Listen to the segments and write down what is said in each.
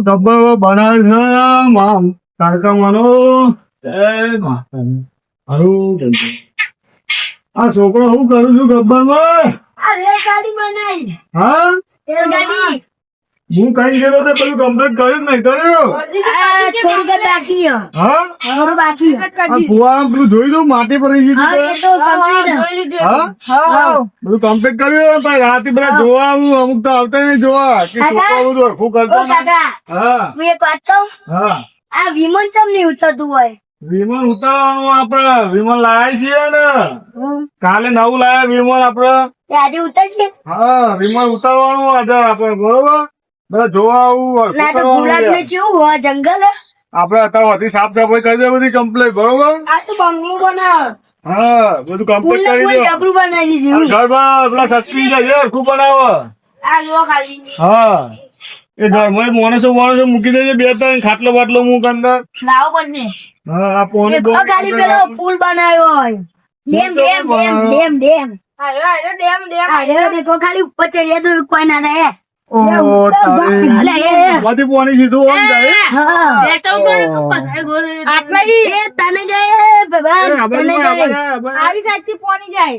ગબ્બર બનાવે છે મામ કાર્યક્રમનો આ છોકરો હું કરું છું ગબ્બર માં રેલગાડી બનાવી. હા રેલગાડી હું કઈ ગયો તો પેલું કમ્પ્લીટ કર્યું નહીં કર્યું થોડુંક જ બાકી છે. હા થોડું બાકી છે. આ ફુવા પેલું જોઈ દઉં માટી પડી ગઈ હા, એ તો complete છે. હા બધું કમ્પ્લીટ કર્યું પણ રાતે બધા જોવા આવું અમુક તો આવતા નહીં જોવા કે છોકરો બધું હરખું કરતો ઓ કાકા, હા હું એક વાત કહું? હા આ વિમાન ચમ નહીં ઉતરતું હોય? વિમાન ઉતારવાનું આપડે વિમાન લાયા છીએ ને કાલે નવું લાયા વિમાન આપડે તે આજે ઉતરશે? હા વિમાન ઉતારવાનું આજે આપડે બરોબર બધા જોવા આવું હરખું ના તો કરવાનું ગુલાબ છે. ને જેવું હોય જંગલ હે. આપડે અત્યારે બધી સાફ સફાઈ કરી દે બધી કમ્પ્લીટ બરોબર આ તો બંગલો બનાવ. હા બધું કમ્પ્લીટ ફૂલ કરી ફૂલ દો જબરું બનાવી દીધું. ઘર પેલા સચવી જાય હરખું બનાવો આ જો ખાલી હા એ ઘરમાં માણસો મૂકી દેજે બે ત્રણ ખાટલો બાટલો મૂક અંદર લાવો બંને. હા આ પોણી દેખો ખાલી પેલો પુલ બનાવ્યો હોય. Dam dam dam dam dam. અરે દેખો ખાલી ઉપર ચડીએ તો કોઈ ના થાય. અલે એ બધી પોણી સીધું ઓમ જાય હા. એ તને જાય ભગવાન, તને જાય.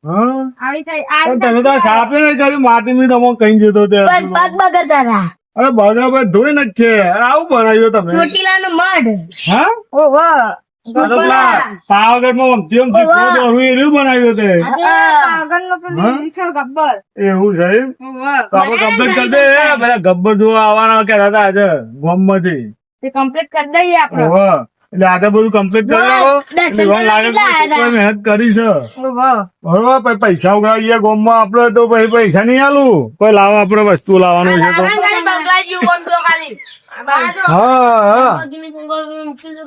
હા તમે તો સાપે નહીં કર્યું માટી મી તમે કઈ જતો પણ પગ બગડતા હતા. અરે બરાબર ધોઈ નાખીએ અરે આવું બનાવ્યું તમે ચોટીલાનો મઢ. હા પાવાગઢ માં બનાવ્યું તે એવું છે એમ? તો આપડે કમ્પ્લીટ કરી દે બધા ગબ્બર જોવા આવવાના ક્યારે હતા આજે ગામ માંથી કમ્પ્લીટ કરી દઈએ આપડે. એટલે આજે બધું કમ્પ્લીટ કરી આવો દર્શન એટલે કરવા લાગે કેટલા આયા હતા? મહેનત કરી છે બરોબર પછી પૈસા ઉઘરાવીએ ગામ માં આપડે તો પછી પૈસા નહીં આલું કોઈ લાવો આપડે વસ્તુ લાવવાનું છે તો હા હા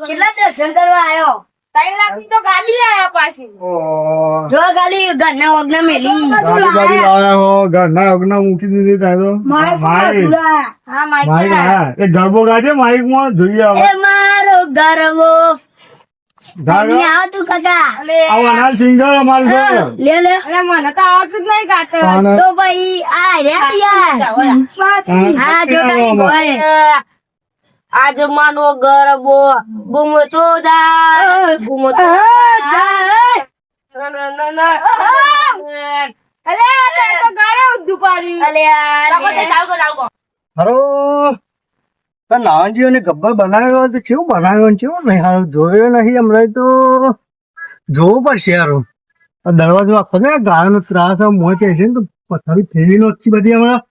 કેટલા દર્શન કરવા આવ્યો? જો ખાલી ઘરના વગના મેલી. ગાડી લાવ્યા હો ઘરના અગ્ન મૂકી દીધી તારો માઈક હા એ ગરબો ગાજે માઈક માં જોઈએ એ મારો ગરબો. ગાજો નહીં આવતું કાકા. આવો અનાલ સિંગર અમારું છે લે લે. તો ભાઈ આ રે યાર. હા જો ખાલી ભાઈ. આજ માનો ગરબો બૂમો તો દા બૂમો તો અલે યાર. હરો નાનજીઓ ને ગબ્બર બનાવ્યો તો કેવું બનાવ્યો ને કેવું નહીં હાલ જોયો નહીં હમણાં તો જોવું પડશે યાર દરવાજો આખો ને ગાયો નો ત્રાસ મોં છે ને તો પથારી ફેરી નો બધી હમણાં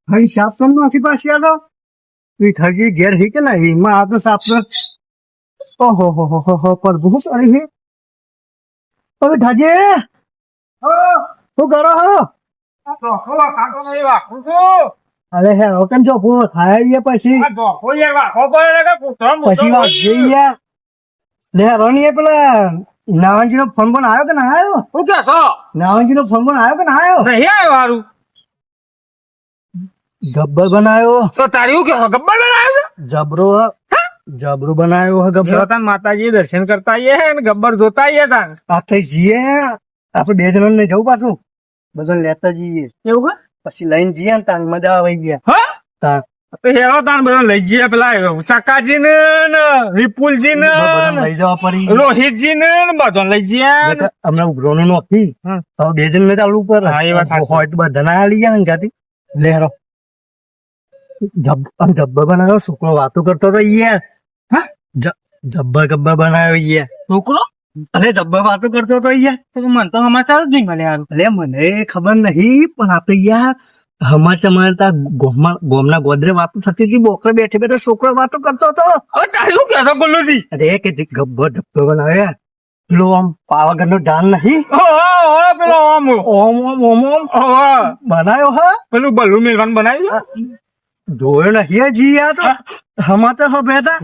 થઈ સાફ કેમ નથી પાછી આ તો થકી ઘેર હી કે નહીં એમાં આ તો સાફ ઓહો હો હો હો પર બહુ સારી છે હવે ઠાજે શું કરો હો અરે હે કેમ છો પૂરો થાય પછી પછી વાત જઈએ લે રોની પેલા નાવનજી નો ફોન પણ આવ્યો કે ના આવ્યો શું કે છો નાવનજી નો ફોન પણ આવ્યો કે ના આવ્યો નહીં આવ્યો હારું ગબ્બર બનાવ્યો તો તારી શું કે ગબ્બર બનાવ્યો જબરો જબરો બનાવ્યો હે ગબ્બર છે માતાજી દર્શન કરતા આવીએ હે ને ગબ્બર જોતા આવીએ તાન આ થઈ જઈએ આપડે બે જણા ને જવું પાછું બધા લેતા જઈએ એવું પછી લઈને જઈએ ને તાન મજા આવી ગયા હા તાન તો હેરો તાન બધા લઈ જઈએ પેલા સકાજી ને વિપુલજી ને લઈ જવા પડી રોહિતજી ને બધા લઈ જઈએ હમણાં ઉઘરોનું નોખી હા. તો બે જણ ને ચાલુ ઉપર હા, એ વાત સાચી. હોય તો બધા ના લઈ ગયા ને ગાતી લેરો જબ્બર બનાવ્યો છોકરો વાતો કરતો તો યાર હા? જબ્બર ગબ્બર બનાવ્યો યાર છોકરો અરે જબ્બર વાતો કરતો તો યાર તો મને તો સમાચાર જ નહીં મળે હારું અરે મને ખબર નહીં પણ આપડે યાર સમાચાર ગોમના ગોદરે વાતો થતી હતી બોકરે બેઠે બેઠે છોકરો વાતો કરતો હતો હવે તારી શું કહેતો ગુલ્લુજી અરે કે ગબ્બર જબ્બર બનાવ્યો યાર પેલો આમ પાવાગઢ નો ડાન નહીં પેલો આમ ઓમ ઓમ ઓમ ઓમ બનાવ્યો હા પેલું બલ્લુ મિલવાન બનાવ્યું જોયો નહીં જી યાર તો સમાચાર હો બેટા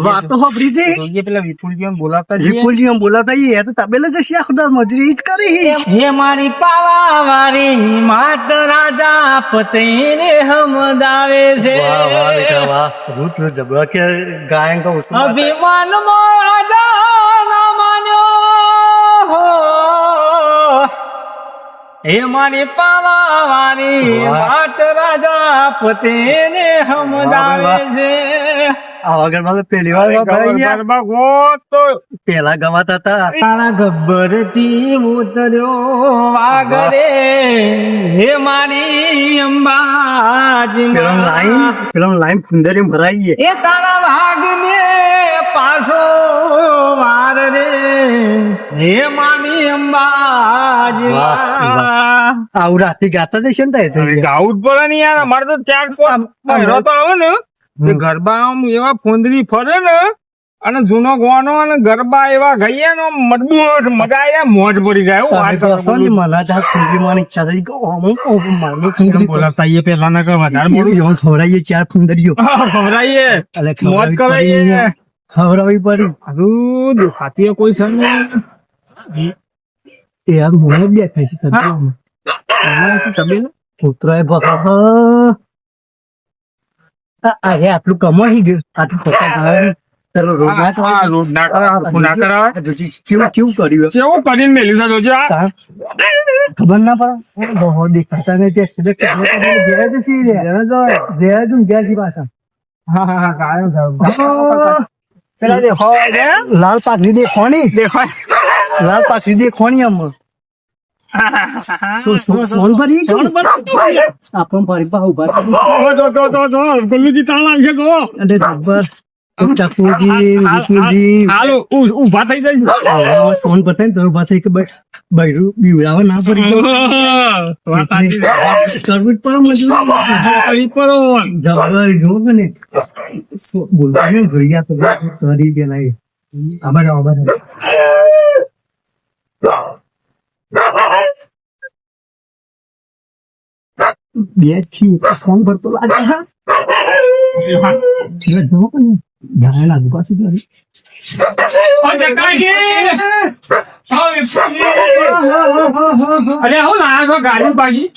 વાતો હો પ્રીતિ જોઈએ પેલા વિપુલજી એમ બોલાવતા જઈએ વિપુલજી એમ બોલાતા યાર તો તબેલે જશે આ ખુદા મજૂરી જ કરી હે મારી પાવા વારી માત રાજા પતઈને હમદાવે છે વાહ વાહ બેટા વાહ રૂટ જબરા કે ગાયન કા ઉસ્માન અભિમાન મોરા ના માન્યો હો હે મારી પાવાની વાત રાજા પતેને સમજાવે છે આવા ગરબા તો પહેલી વાર વપરાય યાર. ગરબા ગો તો પેલા ગવાતા હતા. તારા ગબ્બર થી ઉતર્યો વાગરે હે મારી અંબાજી પેલો લાઈન સુંદરી ભરાઈ છે. એ તારા વાઘને પાછો વાર રે હે મારી અંબાજી આવું રાતે ગાતા જશે ને તારે. ગાઉટ પડે ને યાર અમારે તો ચાર પહેરો તો આવે ને તે ગરબા આમ એવા ફોંદરી ફરે ને અને જૂનો ગવાનો અને ગરબા એવા ગઈએ ને મજબૂત મજા આવે મોજ પડી જાય એવું વાત તમે કહો છો ને, મને તો આ ફૂંદરી મારવાની ઈચ્છા થઈ કે મારું ફૂંદરી બોલાતા એ પેલા ના વધારે મોડું એવું ખવડાવીએ ચાર ફૂંદરીઓ. ખવડાવીએ એટલે મોજ કરાવીએ ખવડાવવી પડી. હજુ દેખાતી કોઈ છે ને એ યાર મને જ દેખાય છે સબ્જીમાં. એમાં શું તબેલો? કૂતરાએ ભગાવો. અરે આટલું કમાઈ ગયું, આટલું પચાસ હજાર. ચાલો રોજ ના હા, રોજ ના કરાવે, ના કરાવે. કેવું કેવું કર્યું કેવું કરીને મેલ્યું છે જોજો આ. તા? ખબર ના પડે બહુ દેખાતા નહીં તે ઘેર જ છીએ ઘેર જ ઘેર પાછા. હા હા હા ગાયો પેલા દેખો છે લાલ પાકડી દેખવાની, દેખાય લાલ પાકડી દેખવાની આમ સોન ભરી આપણને ફરી પા ઉભા થઈ. ગલ્લુજી તાળ આવશે તો અને જબ્બર ચકુજી વિપુલજી હાલો ઉભા થઈ જાય સોન પતે ને તો ઉભા થઈ કે બૈરું બીવડાવે ના પડી કરવું જ પડે મજૂરી જબ્બર જો ને બોલતા ને ભૈયા તો કરી દે નહીં. આભાર આભાર. બે છી ફોન કરતો લાગે. હા જો ને ઘણા લાગુ પાછું કરી. અરે હું ના છો ગાડી પાછી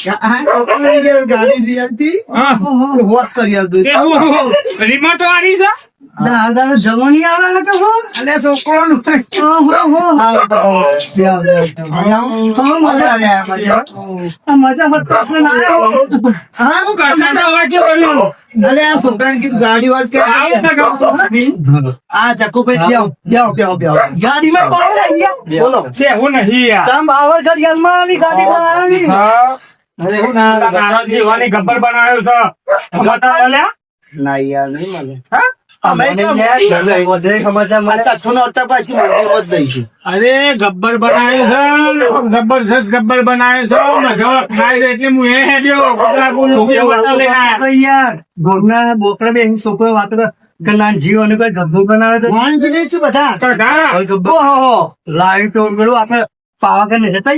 ગાડી જીતી વોશ કરી આવતું. રિમોટ વાળી છે દાદા જવાની આવે ને કે શું અને છોકરો ગાડી વાસ કે આ ચક્કુ ગાડીમાં બોલો હું નહીં યાર આવડ ઘડિયાળમાં આવી ગાડી બનાવી. અરે હું ના તારો જીવાની ગબ્બર બનાવ્યો છે બતાવો લ્યા ના યાર નહીં મને. હા અરે ગબ્બર બનાવ્યો છે જબરજસ્ત ગબ્બર બનાવ્યો છે મજા ખાય એટલે હું એ હેડ્યો યાર ગોગના બોકરા બે છોકરો વાત કે જીવ અને કોઈ ગબ્બો બનાવે તો બધા લાઈટ પેલું આપડે પાવાગઢ ને જતા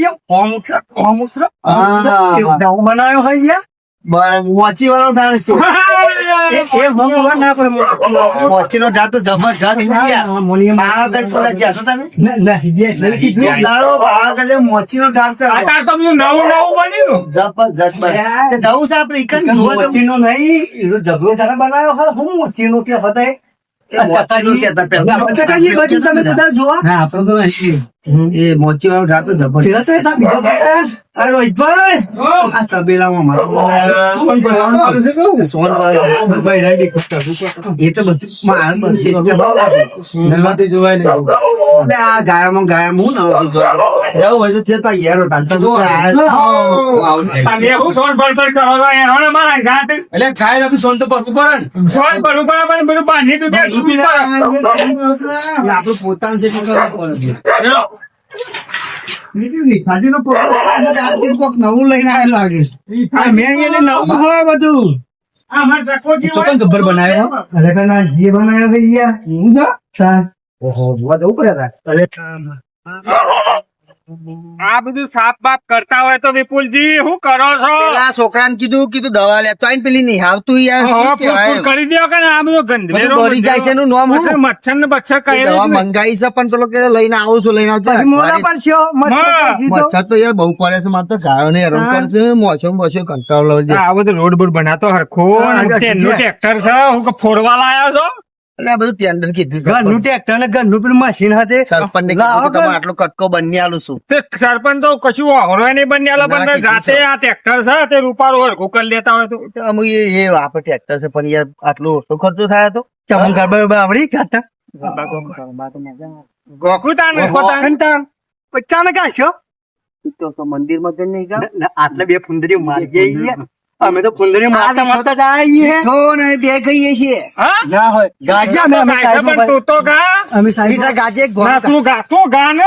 બનાવ્યો હોય યાર મોચી વાળો ડાન્સ મોચી નો ડાન્સ તો જબરજસ્ત મોચી નો ડાન્સ નવું બન્યું જબરજસ્ત જવું છે આપડે મોચી નો નહીં ઝઘડો જરા બનાવ્યો હા હું મોચી નો કે હતા એ મોચી વાળો ડાન્સ તો જબરજસ્ત. રોહિતભાઈ આ તબેલામાં એ તો બધું જોવાય ને આ ગાયામાં ગાયા હું જવું હોય તો જતા યાર હું સોન પડતર કરો છો યાર મારા ઘાટ એટલે ગાય નથી સોન તો પડતું પડે સોન પડવું પડે પણ બધું બાંધી તું આપડું પોતાનું છે હાજી નો નવું લઈને આવે લાગે મેં એને નવું હોય બધું ગબ્બર બનાવ્યો અરે પેલા જે બનાવ્યો છે યાર ઓહો જવું પડે આ બધું સાફ બાપ કરતા હોય તો વિપુલજી શું કરો છો પેલા છોકરાને કીધું દવા લેતો આઈને પેલી નહીં આવતું યાર કરી દો કે આ બધું ગંધેરો બળી જાય છે એનું નામ શું? મચ્છર ને બચ્છર કઈ દવા મંગાઈ છે પણ પેલો કે લઈને આવું છું લઈને આવતો મચ્છર તો યાર બહુ પડે છે મારે તો ગાયો ને હેરાન કરશે મોછો મોછો કંટાળો આ બધું રોડ બોડ બનાતો હરખો ટ્રેક્ટર છે હું ફોડવા લાયા છો એટલે આ બધું ટેન્ડર કીધું ઘરનું ટ્રેક્ટર ને ઘરનું પેલું મશીન hatte સરપંચ ને લાવો કીધું તમે આટલો કટકો બની આલું છું તે સરપંચ તો કશું હોરવાય નહીં બની આલો પણ ના, જાતે આ ટ્રેક્ટર છે તે રૂપારું હોય કુકર લેતા હોય તો તો અમુક એ આપણે ટ્રેક્ટર છે પણ યાર આટલો ઓછો ખર્ચો થાય તો ચમન ગરબા બરબા આવડી ખાતા ગોખુતા ને પોતાને. પચાને કાશો તો મંદિર માં જઈને નહીં ગાવ આટલે બે ફુંદરી મારી જઈએ અમે તો ફુંદરી મારતા મારતા જ આવીએ છો ને બે કહીએ છીએ હા? ના હોય ગાજે અમે અમે ગાય છે પણ સાહેબ તું તો ગા અમે સાહેબ બીજા ગાજે એક ના ગોળ તું ગા ને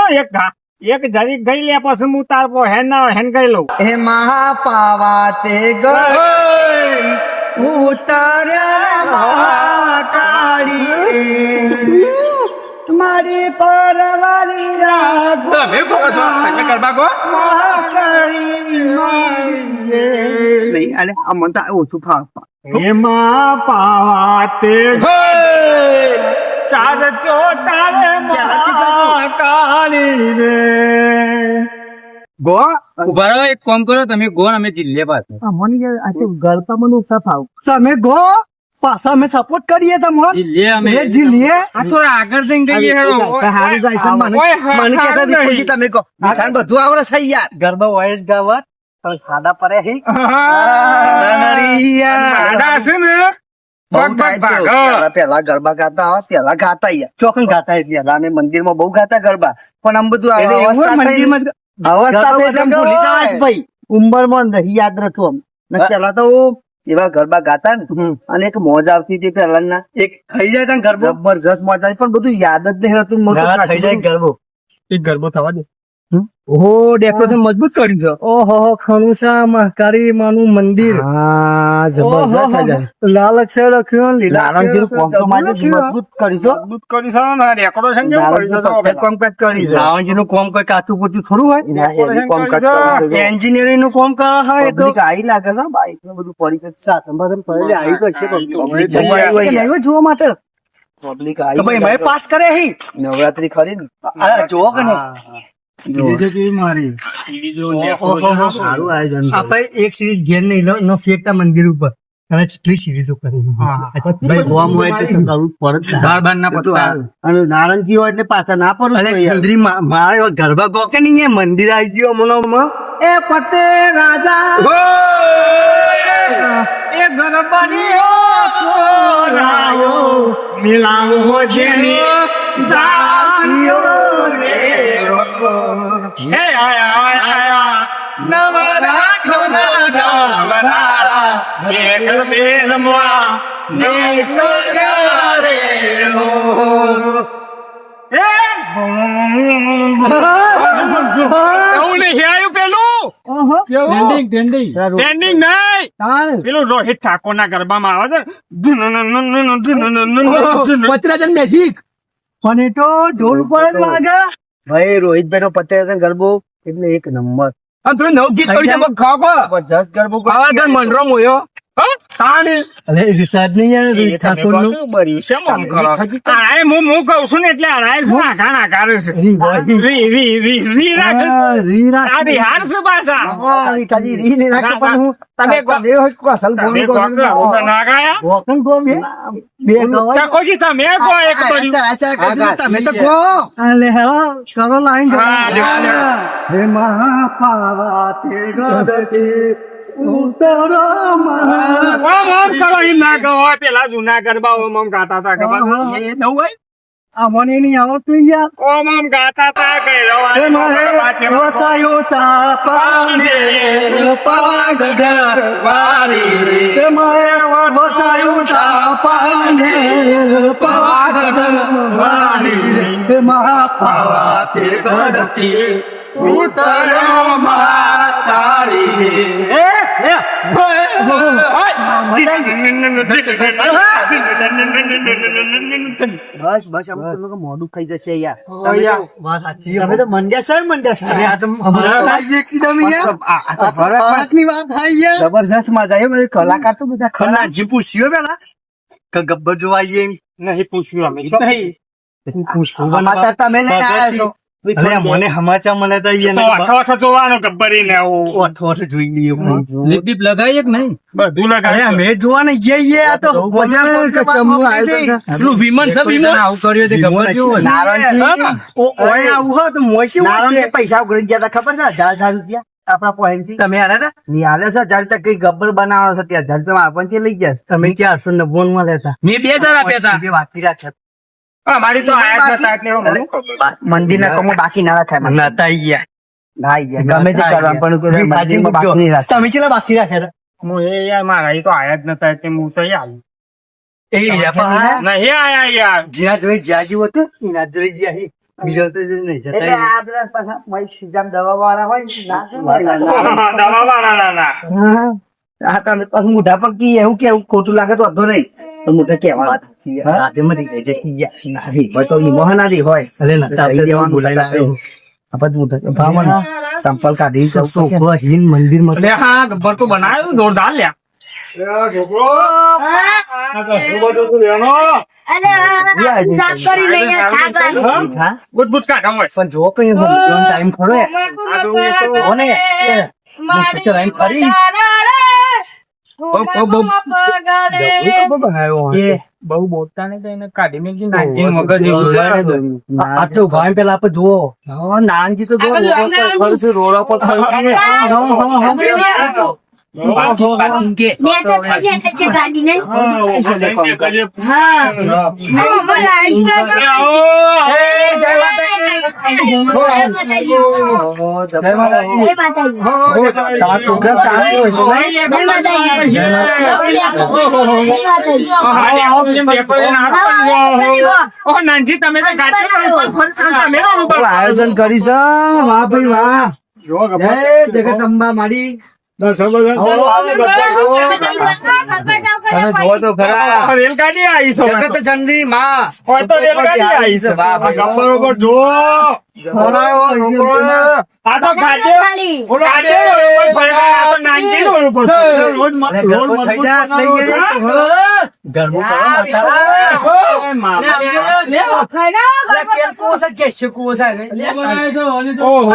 એક જરીક ગઈ લે પછી હું તાર પો હેન ના હેન ગઈ લઉં હે મહાપાવા તે ગઈ ઉતાર્યા મહાકાળી તમારી પરવારી રાત તમે કહો છો તમે ગરબા કહો નહીં અલે આ મન તો ઓછું ફાવ એમાં પાવાતે ચાર ચોટારે કાળી રે ગો ઉભા રહો, એક કામ કરો તમે ગો ને અમે જિલ્લે પાસે તમે ગો પાછા અમે સપોર્ટ કરીએ તમને જિલ્લે અમે એ જીલીએ આ થોડા આગળ જઈને ગઈએ હેરો. સારું જાય છે મને કહેતા વિપુલજી તમે કહો મીઠાને બધું આવડે છે યાર ગરબા હોય જ ગાવા તમે ખાડા પડે હી આડા છે ને બહુ પગ પગ થાય છે. ભાગો. પેલા ગરબા ગાતા આવે પેલા ગાતા યાર ચોકન ગાતા એટલે પેલા અમે મંદિરમાં બહુ ગાતા ગરબા પણ આમ બધું એટલે એવું અવસ્થા થઈ મંદિરમાં જ- અવસ્થા થઈ એટલે ગરબા ભૂલી જવાય છે હોય. ભાઈ ઉંમરમાં નહીં યાદ રાખવું આમ પેલા તો એવા ગરબા ગાતા ને અને એક મોજ આવતી હતી પેલા એક થઈ જાય તને ગરબો જબરજસ્ત મોજ આવતી પણ બધું યાદ જ નહીં રહેતું મોટું ગાળા થઈ જાય ગરબો એક ગરબો થવા દે ઓહો ડેકોરેશન મજબૂત કર્યું છે ઓહો ખનુસા મહકારી માનું મંદિર હા જબરજસ્ત થઈ જાય લાલ અક્ષર લખ્યું લીલા નારંગી અક્ષર કોમ તો મારી મજબૂત કરીશો દૂધ કરી છે ને ડેકોરેશન કેવું નારંગી કર્યું છે સફેદ કોમ કાજ કરી છે રાવણજી નું કોમ કોઈ કાચું પોચું થોડું હોય એના heavy કોમ કાજ કરી છે. એન્જિનિયરિંગ નું કોમ કરવા હોય તો Public આઈ લાગે છે બાઈક ને બધું પડી ગયું છે. સાતંબરમ પડેલી આઈ તો છે public. public જોવા આવી હોય યાર. નહીં જોવા માટે Public તો આઈ ભાઈ મેં પાસ કરે હી નવરાત્રી ખરી ને આ જો કે નહીં મારી સારું આયોજન આપણે એક સિરીઝ ઘેર નહીં નો ફેંકતા મંદિર ઉપર અને કેટલી સિરીઝો કરી ભાઈ બોમ્બ હોય એટલે તો કરવું પડે જ ને. બાર બાર ના પત્તા અને નારંગી હોય એટલે પાછા ના પડું અલે સુંદરી મારે ગરબા ગો કે નહીં એ મંદિર આવી ગયો મનોમાં એ પતે રાજા એ ગણપતિ મિલાવો જેની જાસ્યો રે હે આયા નવરાખો નવરારા એક બેરમવા ને સોગરે હો એવું નહીં આવ્યું પેલું પેન્ડિંગ નહીં પેલું રોહિત ઠાકોર ના ગરબામાં આવે છે પચરાજન મેજિક પણ એ તો ઢોલ ઉપર જ વાગે ભાઈ રોહિતભાઈ નો પતે ગરબો એટલે એક નંબર આમ પેલું નવ ગીત કરી છે ખાકો જબરજસ્ત ગરબો આવા ગણ મંડરો મોયો તાને અલે રિસાર્જ નહીં યાર રોહિત ઠાકોર નું શેમ આમ કરો આય હું કઉ છું ને એટલે આય શું આઘા ના કરે છે રી રાખ આ બિહાર છે પાછા તમે ના ગાયા ચકોજી તમે કહો એક બાજુ તમે તો કહો અલે હેલો કરો લાઈન હા, હે મહાપાવા તે ગદતી ઉતરો મહા ઓમ કરો એમ ના કહો પેલા જૂના ગરબા ઓમ ગાતા હતા ખબર એ નવું હોય આ મને નહીં આવતું યાર ઓમ ગાતા હતા કઈ હે મહે વસાયો ચાપાને પાગડ વારી હે મહે વસાયો ચાપાને પાગડ વારી હે મહાપાવા તે ગદતી ઉતરો મહાતારી બસ બસ આમ તમે મોડું થઈ જશે યાર વાત સાચી તમે તો મંડ્યા છો મંડ્યા અરે આ તો અમારા ભાઈ એકદમ યાર ની વાત થાય યાર જબરજસ્ત મજા આવી બધું કલાકાર તો બધા ખલા જે પૂછ્યો પેલા કે ગબ્બર જોવા આવીએ નહીં પૂછ્યું અમે સમાચાર તમે લઈને આવ્યા છો અરે મને સમાચાર મળે તો તો અઠો જોવાનો ગબ્બરીને આવું અઠો જોઈ લઈએ લીપ બીપ લગાવીએ કે નહીં બધું અરે લગાવ્યું. અમે જોવા ને ગયા આ તો પેલું વિમન છે વિમન આવું કર્યું તે ખબર કેવું ઓય આવું હોય તો મોય કેવું નારાયણ હશે? પૈસા ઉઘડી ગયા હતા ખબર છે 1000 રૂપિયા આપણા પોઈન્ટ થી તમે આયા હતા ની હાલે છે 1000 રૂપિયા કઈ ગબ્બર બનાવો છે ત્યાં 1000 રૂપિયા આપણને લઈ ગયા છે. તમે 490 માં લેતા મેં 2000 આપ્યા હતા બે બાકી રાખ્યા અમારી તો આયા જ નતા એટલે મને ખબર. મંદિરના કામમાં બાકી ના રાખાય મને. નતા ઈ ગયા ના ગયા ગમે તે કરવા પણ કોઈ હાજી મંદિરમાં બાકી નહીં રાખાય. તમે કેટલા બાકી રાખ્યા હતા હું એ યાર મારા એ તો આયા જ નતા એટલે હું તો અહીંયા આવ્યો. એ રહ્યા નહીં આયા યાર. જ્યાં જોઈ જ્યાં જેવું હતું એના જ જોઈ જ્યાં અહીં. બીજો તો નહીં જતા એટલે આ બધા પાછા મય સીધામ દવા વાળા હોય ને, ના છે ને? દવાવાળા ના ના. હા તમે પાછું મોઢા પર કી એવું કેવું ખોટું લાગે તો વાંધો નહીં તો મોઢા કેવા રાતે મરી ગઈ છે સિયા. હોય તો ઈ મોહનાદી હોય અરે નતા કહી દેવાનું બોલાય આપણે મોઢા ભાવન સંપલ કાઢી સોફા હિન મંદિર માં એટલે હા ગબ્બર તો બનાવ્યું જોરદાર લ્યા. અરે સાફ કરી લઈએ થાક લાગે. ગુટગુટ કાઢો મસ્ત. પણ જો કઈ ટાઈમ ખરો કોને ટાઈમ ખરી એ બહુ બોલતા નહીં તો એને કાઢી મેં કીધું નાખી મગજ એવું. આટલું ભાઈ પેલા આપડે જુઓ નાનજી તો જો રોડ પર પાર્કિંગ કે મેં તો કહીએ કે છે ગાડી નહીં. હા. અમારે આઈસા જય માતાજી. તમારો પ્રોગ્રામ ચાલુ હોય છે જય માતાજી. જય માતાજી. જય માતાજી. ઓહ નાનજી તમે તો ગાડી તમે આયોજન કરી છે વાહ ભાઈ વાહ જય જગદંબા માડી તમે જોવો તો ખરા રેલગાડી આવી છે જગત ચંડી માં હોય તો રેલગાડી આવી છે. વાહ ભાઈ આ તો ગાડી ગાડી ઉપર ફરવા આ તો નાનજી નો ઉપર છે. ગરબો થઈ જાય થઈ ગઈ ગરબો એ મામા. ઓહો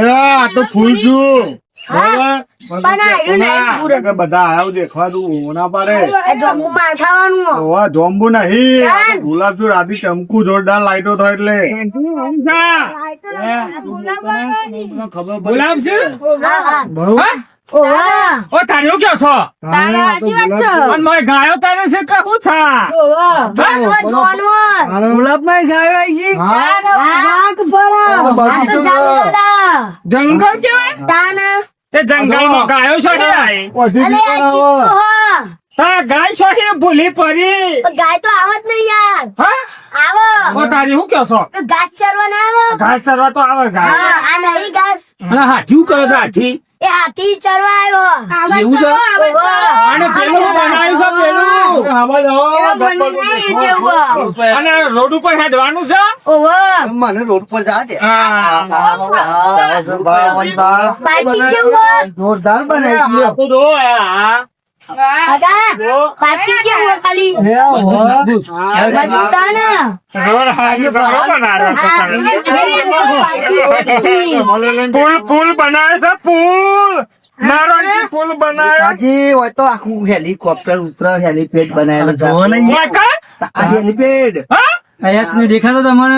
આ તો ફૂલ છું બધા આવ દેખવા દઉં ના પાડે ખાવાનું જોમ્બુ નહીં ગુલાબ છું રાધી ચમકુ જોરદાર લાઈટો થાય એટલે ગુલાબ છે ઓ તારે કયો છો અને મેં ગાયો તારે છે કે શું થા ગુલાબ માં ગાયો આવી છે જંગલ કેવાય તે જંગલ માં ગાયો છો તા ગાય છો ભૂલી પડી ગાય તો આવત નહીં યાર હા આવો ઓ તારે શું કયો છો ઘાસ ચરવા ના આવો ઘાસ ચરવા તો આવે ગાય હા આ નહીં ઘાસ હાથી કરે છે હાથી એ હાથી ચરવા આવ્યો એવું છે અને પેલું બનાવ્યું છે પેલું અને રોડ ઉપર હેડવાનું છે મને રોડ પર જા દે પાર્ટી કેવું જોરદાર બનાવી પાર્ટી કેવું ખાલી પુલ બનાવે છે પુલ નારંગી પુલ બનાવે હાજી હોય તો આખું હેલિકોપ્ટર ઉપર હેલિપેડ બનાવેલું છે આ હેલિપેડ અહીંયા દેખાતો તમારે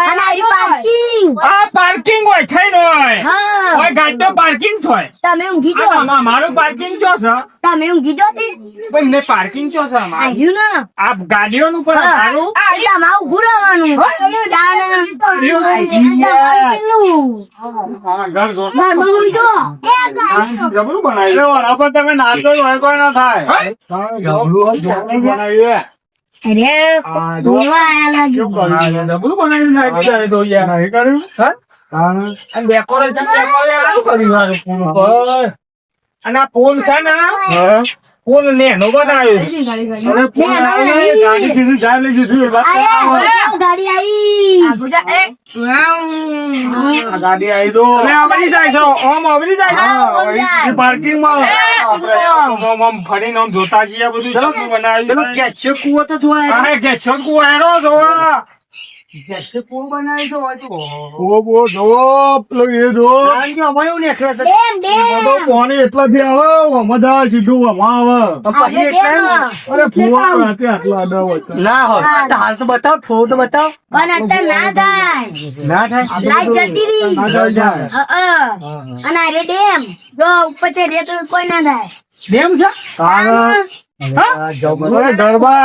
અને આરી પાર્કિંગ આ પાર્કિંગ હોય થઈ ને હોય હા ગાડી પાર્કિંગ થાય તમે ઊંઘી જો મારું પાર્કિંગ ચો છે તમે ઊંઘી જો તે પણ મેં પાર્કિંગ ચો છે અમારું. આવ્યું ને આ ગાડીઓનું પર મારું એટલે આમાં ઊભું રહેવાનું ઘર ઘરમાં ઊંઘી જો જબરું બનાવ્યું તમે નાચો હોય કોઈ ના થાય અરે ઊંઘવા આયા લાગી જબરું બનાવ્યું નાખ્યું તો યાર નહીં કર્યું અને ડેકોરેશન કર્યું સારું પુલ ઉપર અને આ પુલ છે ને પુલ નેનો બનાવ્યું ગાડી સીધી જાય લઈ સીધી ગાડી આવી ગાડી આવી દો અને અમરી જાય છે ઓમ અમરી જાય છે પાર્કિંગ માં આપણે આમ ફરીને આમ જોતા જઈએ બધું પેલો શું બનાવ્યું પેલો છે. કેચ્યો કૂવો તો જોવા અરે ગેસો કુવારો જોવા કેચ્યો કૂવો બનાવી તો હોય તો ઓ જોવો પેલો એ જો કારણ કે અમારે એવું નીકળે છે બધો પાણી એટલાથી આવે મજા આવે સીધું આમાં આવે પછી એટલે અરે ફુવા રાતે આટલા આડા હોય ના હોય તો હાલ તો બતાવ થોડું તો બતાવ પણ અત્યારે ના થાય ના થાય લાઈટ જતી રહી ના જાય. અને અરે ડેમ જો ઉપર ચડીએ તો કોઈ ના થાય ડેમ છે અરે ગરબા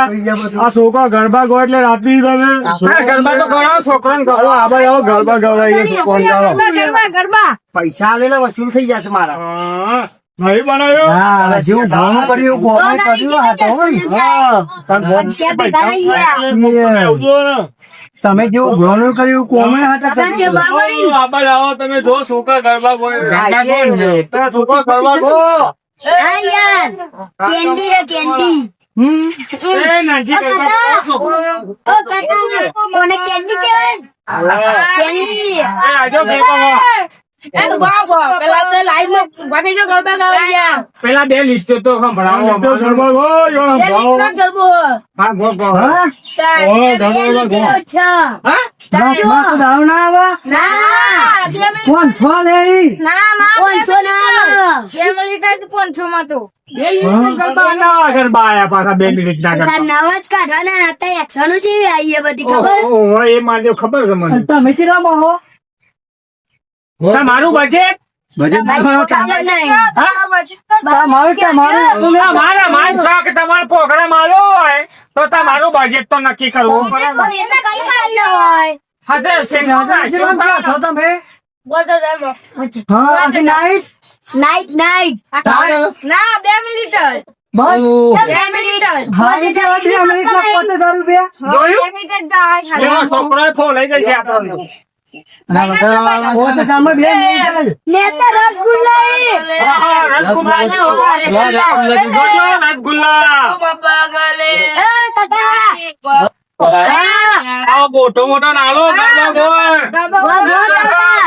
આ છોકરા ગરબા ગયો એટલે રાતી તમે ગરબા તો ગણો છોકરાને ગણો. હવે આભાઈ આવો ગરબા ગવડાવીએ છોકરાને ચાલો. ગરબા પૈસા આલેલા વસૂલ થઈ જશે મારા હા. નહીં બનાવ્યો હા જેવું ભણું કર્યું ગોમે કર્યું હા તો હોય. પૈસા ભેગા થઈ ગયા એવું જો ને. તમે જેવું ભણું કર્યું કોમે હતા કારણ કે બાબરી આભાઈ આવો તમે જો છોકરા ગરબા ગયો છોકરા ગરબા ગયો હા યાર કેન્ડી હે કેન્ડી એ નાનજી ગરબા ગણો છોકરો. ઓ કાકા કોને કેન્ડી કહેવાય કેન્ડી એ આજો ગરબા ગણો. પેલા તો લાઈવ માં ભાગી જો ગરબા ગાવા ગયા પેલા બે લીસ્ટો તો સંભળાવો. ગરબા ગયો ગરબો હા, ગો, ગો. હા અચ્છા માં તો દાવ ના આવે ના કોણ છો લે ઈ? પાંચસો ના બે મિનિટના ગરબા ના ગરબા આયા પાછા 2 મિનિટના ગરબા. નવાજ કાઢવાના હતા 100 નું જેવી આવી એ બધી ખબર ઓહો, એ મારે ખબર છે મને. તમે ચેલા મોહો તમારું બજેટ ખબર નહીં મારા માન શોખ તમારે પોખડા મારો હોય તો તમારું બજેટ તો નક્કી કરવું પડે. પણ એ તો કઈ વાત ના હોય હા, તો ચેલા ક્યાં છો તમે હા આખી નાઈટ નાઈટ નાઈટ ના 2 મિનિટ બસ 2 મિનિટ હા એ જે બે અમેરિકા 50,000 રૂપિયા જોયું? 2 મિનિટ ગાય એમાં છોકરો ફો લઈ જશે આપણને. ઓ તો તમે 2 મિનિટ જ. મેં તો રસગુલ્લા એ હા, રસગુલ્લા જોજો, રસગુલ્લા. કાકા આ મોટો મોટો નાલો ગરબા ગોળ.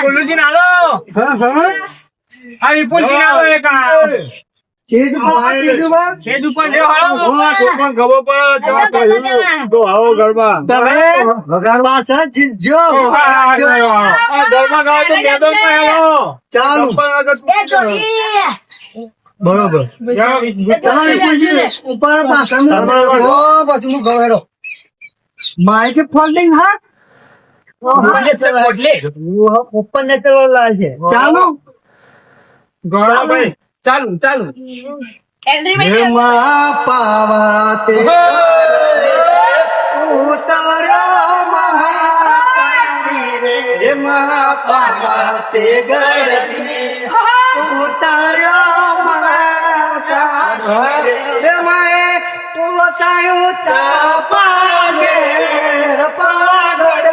ગુલ્લુજી નાલો. હા હા આ વિપુલજી નાલો એક આ. કેજ પર કેજ પર ખેત ઉપર લ્યો હાલો. છોકરા ગબો પર જવા કહ્યું તો આવો ગરબા તમે પાસે જીતજો હા, હા, ગયો, હા. આ ગરબા ગાવ તો મેદાનમાં આવો ચાલુ એ જોડી બરોબર જાઓ. ચાલો વિપુલજી ઉપર પાછળ પછી હું ગયો માઇક ફોલ્ડિંગ હા ઓપન નેચર લાલ છે ચાલુ ગોળા ભાઈ, ચાલુ ચાલુ. એમાં પાવા તે ઉતારો મહાવીરે એમાં પાવા તે ગરદી ઉતારો મહાવીરે એમાં વસાયો ચાપાગે પાગડ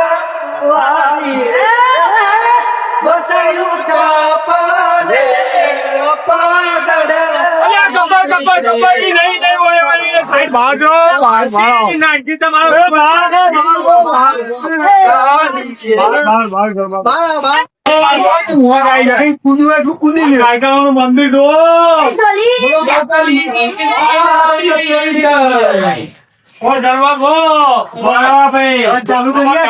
વાળી વસાયું ચાપાગે પાગડ અલ્યા, ગબ્બર, ગબ્બર, ગબ્બર, ઈ નહીં, નહીં હોય, વાળી એ સાઈડ. બાજો ઈ નાનજી તમારો મુવા ગાઈ જાય. મંદિર દો ગરબા ગો બરાબર ભાઈ. ચાલુ કરી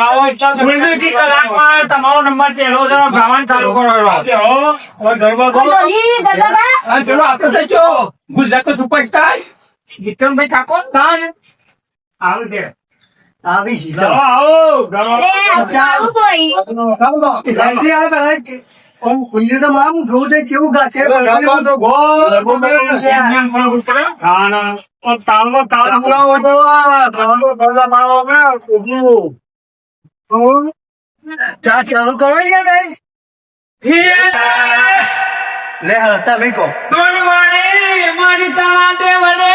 ગુલ્લુજી કલાકમાં તમારો નંબર પહેલો છે, ગાવાનું ચાલુ કરો. ગરબા ગો હા, ચલો આપણે થઈ ગયો. ગુજરાત સુપરસ્ટાર વિક્રમભાઈ ઠાકોર. આવું છે. આવી છે ચાલો આવો ગરબા ચાલુ કોઈ ગાયત્રી આવે પેલા ઓમ ખુલ્લી તો મામ જોઉં છે કેવું ગાશે ગરબા તો ગો જ્ઞાન બરોબર કરે. ના ના પણ તાલમાં તાલ બોલાવો તો તાલમાં ગરબા મારો મેં કીધું ચા ચાલુ કરો યાર ગાય હે, લે હા તમે કહો તોડવાને મારી તાળા દેવડે.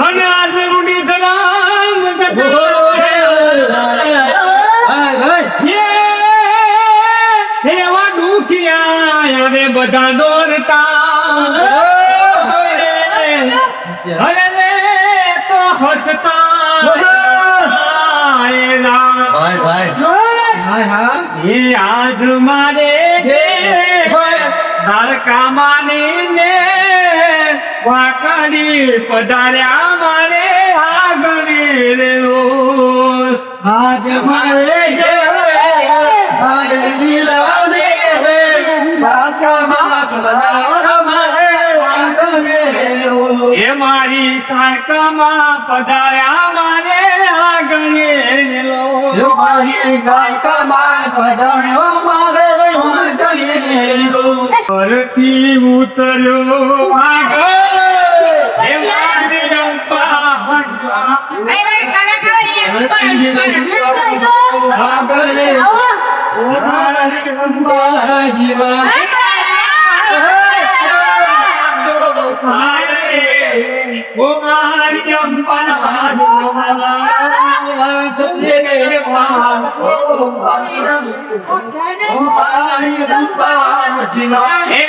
અને આજે રૂડી સલામ કરતો. હે, એવા દુખિયા હવે બધા દોડતા. અરે રે તો હસતા એલા. ભાઈ એ આજ મારે દ્વારકા માને વાંકડી પધાર્યા મારે આગળી રે ઓ. આજ મારે આગળી લાવે વાંકામાં પધાર્યા મારે આગળી રે ઓ. એ મારી કાંકામાં પધાર્યા મારે આગળી રે ઓ. મારી કાંકામાં પધાર્યા મારે આગળી રે ઓ. પરથી ઉતર્યો આગળ એ મારી રંપા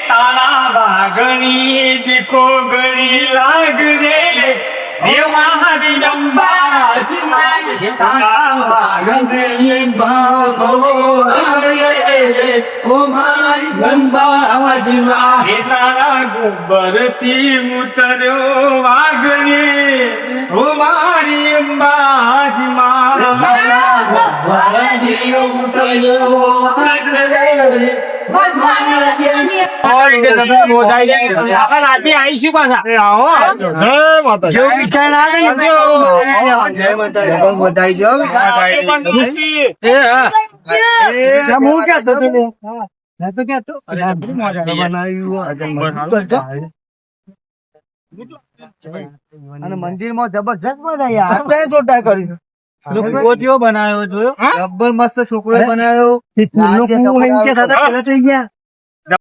તારા બાગણી દીકો ગળી લાગ રે દેવારી અંબા તારા બાગણી તારા ગોબરથી ઉતર્યો વાઘણી ઓ મારી અંબાજીમાં રાતે આવીશું પાછા જો વિચાર આવે ને વધાઈ ગયો હું ક્યાં હતો તને મેં તો ક્યાં હતો અને મંદિર માં જબરજસ્ત બનાવ્યા આપણે જોરદાર કર્યું બનાવ્યો જોયો જબર મસ્ત છોકરો બનાવ્યો થઈ ગયા